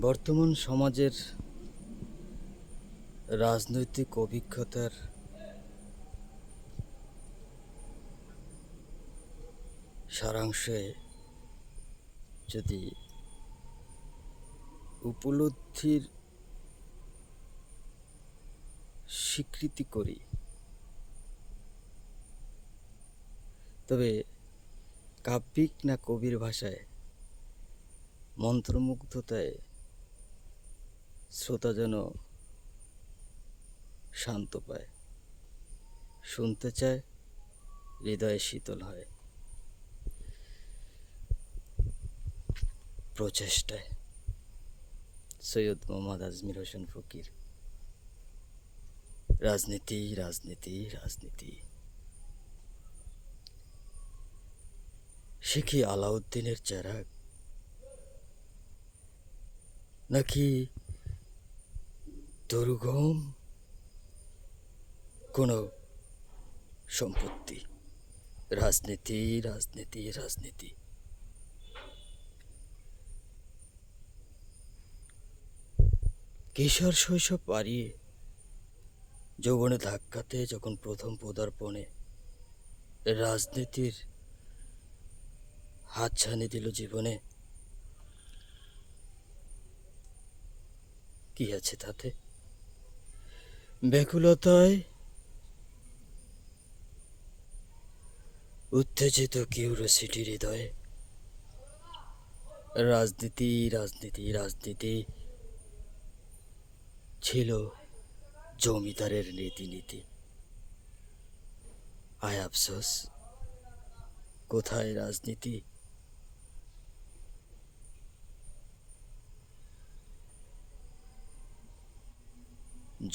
বর্তমান সমাজের রাজনৈতিক অভিজ্ঞতার সারাংশে যদি উপলব্ধির স্বীকৃতি করি, তবে কাব্যিক না কবির ভাষায় মন্ত্রমুগ্ধতায় শ্রোতা যেন শান্ত পায়, শুনতে চায়, হৃদয়ে শীতল হয়। প্রচেষ্টায় সৈয়দ মোহাম্মদ আজমির হোসেন ফকির। রাজনীতি, রাজনীতি, রাজনীতি। সে কি আলাউদ্দিনের চেরাগ, নাকি দুর্গম কোনো সম্পত্তি? রাজনীতি, রাজনীতি, রাজনীতি। কিশোর শৈশব পাড়িয়ে যৌবনে ধাক্কাতে যখন প্রথম পদার্পণে রাজনীতির হাতছানি দিল জীবনে, কি আছে তাতে? ব্যাকুলতায় উত্তেজিত কিউরিওসিটি হৃদয়ে। রাজনীতি, রাজনীতি, রাজনীতি ছিল জমিদারের রীতিনীতি। আয় আফসোস, কোথায় রাজনীতি?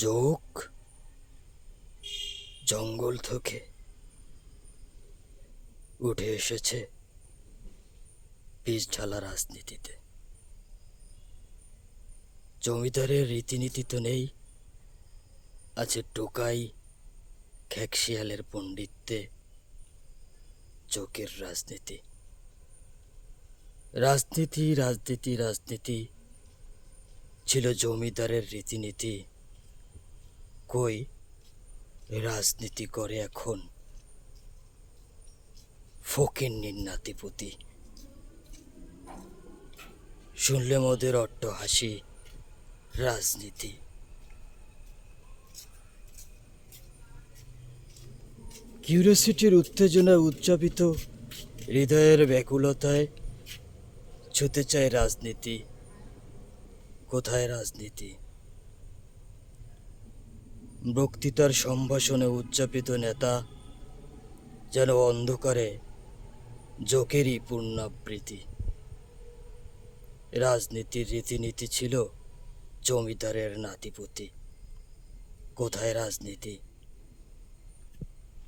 যোগ জঙ্গল থেকে উঠে এসেছে পিচ ঢালা রাজনীতিতে। জমিদারের রীতিনীতি তো নেই, আছে টোকাই খ্যাকশিয়ালের পণ্ডিত্যে চোখের রাজনীতি। রাজনীতি, রাজনীতি, রাজনীতি ছিল জমিদারের রীতিনীতি। কই রাজনীতি করে এখন ফকিন্নির নাতিপুতি। শুনলে মোদের অট্ট হাসি। রাজনীতি কিউরিওসিটির উত্তেজনায় উজ্জাপিত হৃদয়ের ব্যাকুলতায় ছুতে চায় রাজনীতি। কোথায় রাজনীতি? বক্তৃতার সম্ভাষণে উজ্জাপিত নেতা যেন অন্ধকারে জোকেরই পুনরাবৃত্তি। রাজনীতির রীতিনীতি ছিল জমিদারের নাতিপুতি। কোথায় রাজনীতি?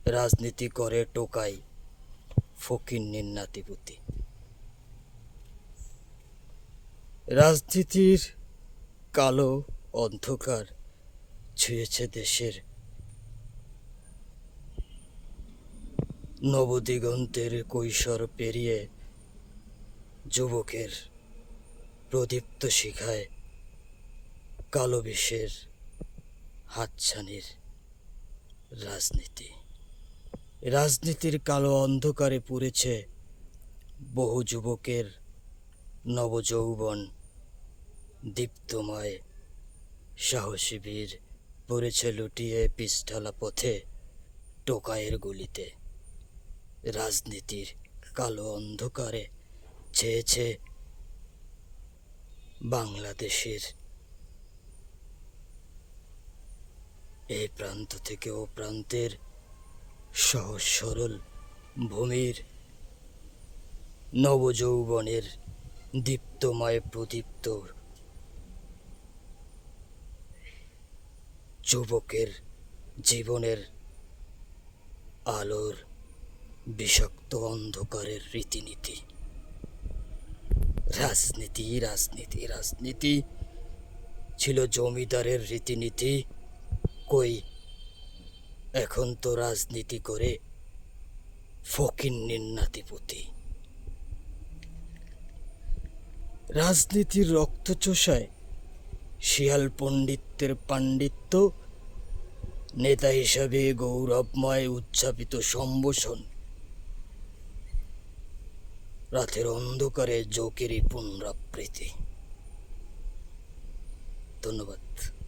রাজনীতি করে টোকাই ফকিন্নির নাতিপুতি। রাজনীতির কালো অন্ধকার ছুঁয়েছে দেশের নবদিগন্তের কৈশোর পেরিয়ে যুবকের প্রদীপ্ত শিখায় কালো বিষের হাতছানির রাজনীতি। রাজনীতির কালো অন্ধকারে পুড়েছে বহু যুবকের নবযৌবন। দীপ্তময় সাহসী বীর পড়েছে লুটিয়ে পিচঢালা পথে টোকাইয়ের গুলিতে। রাজনীতির কালো অন্ধকারে ছেয়েছে বাংলাদেশের এই প্রান্ত থেকে ও প্রান্তের সহজ সরল ভূমির নবযৌবনের দীপ্তময় প্রদীপ্ত যুবকের জীবনের আলোর বিষাক্ত অন্ধকারের রীতিনীতি। রাজনীতি, রাজনীতি, রাজনীতি ছিল জমিদারের রীতিনীতি। কই এখন তো রাজনীতি করে ফকিন্নির নাতিপুতি। রাজনীতির রক্তচোষায় শিয়াল পণ্ডিত্যের পাণ্ডিত্য, নেতা হিসাবে গৌরবময় উচ্চাপিত সম্ভাষণ, রাতের অন্ধকারে জোকেরই পুনরাবৃত্তি। ধন্যবাদ।